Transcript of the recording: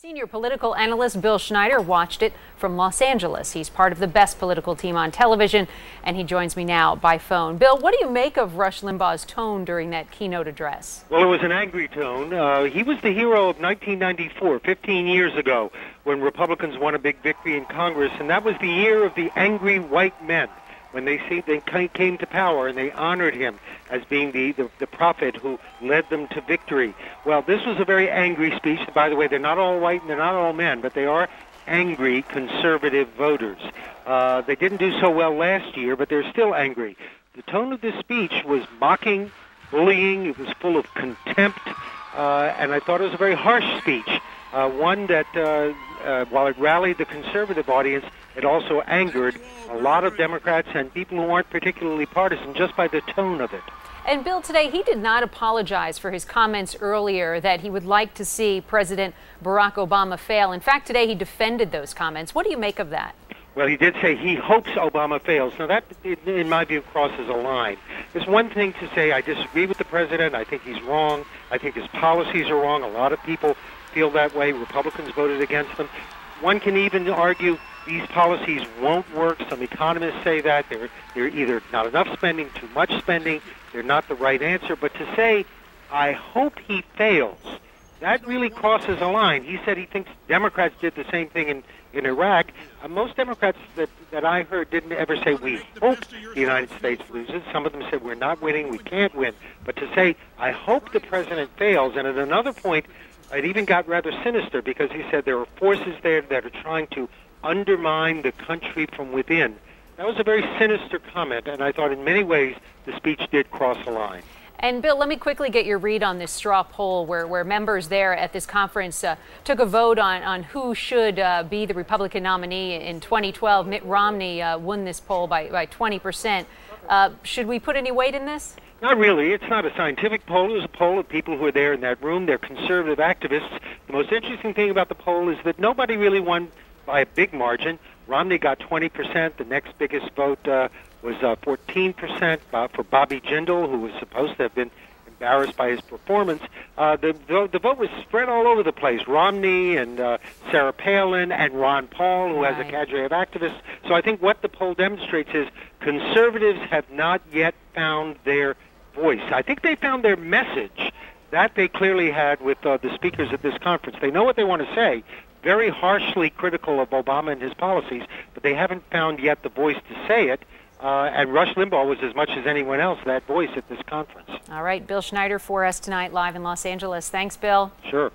Senior political analyst Bill Schneider watched it from Los Angeles. He's part of the best political team on television, and he joins me now by phone. Bill, what do you make of Rush Limbaugh's tone during that keynote address? Well, it was an angry tone. He was the hero of 1994, 15 years ago, when Republicans won a big victory in Congress, and that was the year of the angry white men, when they came to power and they honored him as being the prophet who led them to victory. Well, this was a very angry speech. By the way, they're not all white and they're not all men, but they are angry conservative voters. They didn't do so well last year, but they're still angry. The tone of this speech was mocking, bullying. It was full of contempt, and I thought it was a very harsh speech, one that, while it rallied the conservative audience, it also angered a lot of Democrats and people who aren't particularly partisan just by the tone of it. And Bill, today he did not apologize for his comments earlier that he would like to see President Barack Obama fail. In fact, today he defended those comments. What do you make of that? Well, he did say he hopes Obama fails. Now, that, in my view, crosses a line. It's one thing to say, I disagree with the president, I think he's wrong, I think his policies are wrong. A lot of people feel that way. Republicans voted against them. One can even argue these policies won't work. Some economists say that. They're either not enough spending, too much spending, they're not the right answer. But to say, I hope he fails, that really crosses a line. He said he thinks Democrats did the same thing in Iraq. Most Democrats that I heard didn't ever say, we hope the United States loses. Some of them said, we're not winning, we can't win. But to say, I hope the president fails, and at another point, it even got rather sinister because he said there are forces there that are trying to undermine the country from within. That was a very sinister comment, and I thought in many ways the speech did cross a line. And Bill, let me quickly get your read on this straw poll where members there at this conference took a vote on who should be the Republican nominee in 2012. Mitt Romney won this poll by 20%. Should we put any weight in this? Not really. It's not a scientific poll. It was a poll of people who are there in that room. They're conservative activists. The most interesting thing about the poll is that nobody really won by a big margin. Romney got 20%. The next biggest vote was 14% for Bobby Jindal, who was supposed to have been embarrassed by his performance. The vote was spread all over the place. Romney and Sarah Palin and Ron Paul, who has a cadre of activists. So I think what the poll demonstrates is conservatives have not yet found their voice. I think they found their message. That they clearly had with the speakers at this conference. They know what they want to say, very harshly critical of Obama and his policies, but they haven't found yet the voice to say it. And Rush Limbaugh was, as much as anyone else, that voice at this conference. All right, Bill Schneider for us tonight live in Los Angeles. Thanks, Bill. Sure.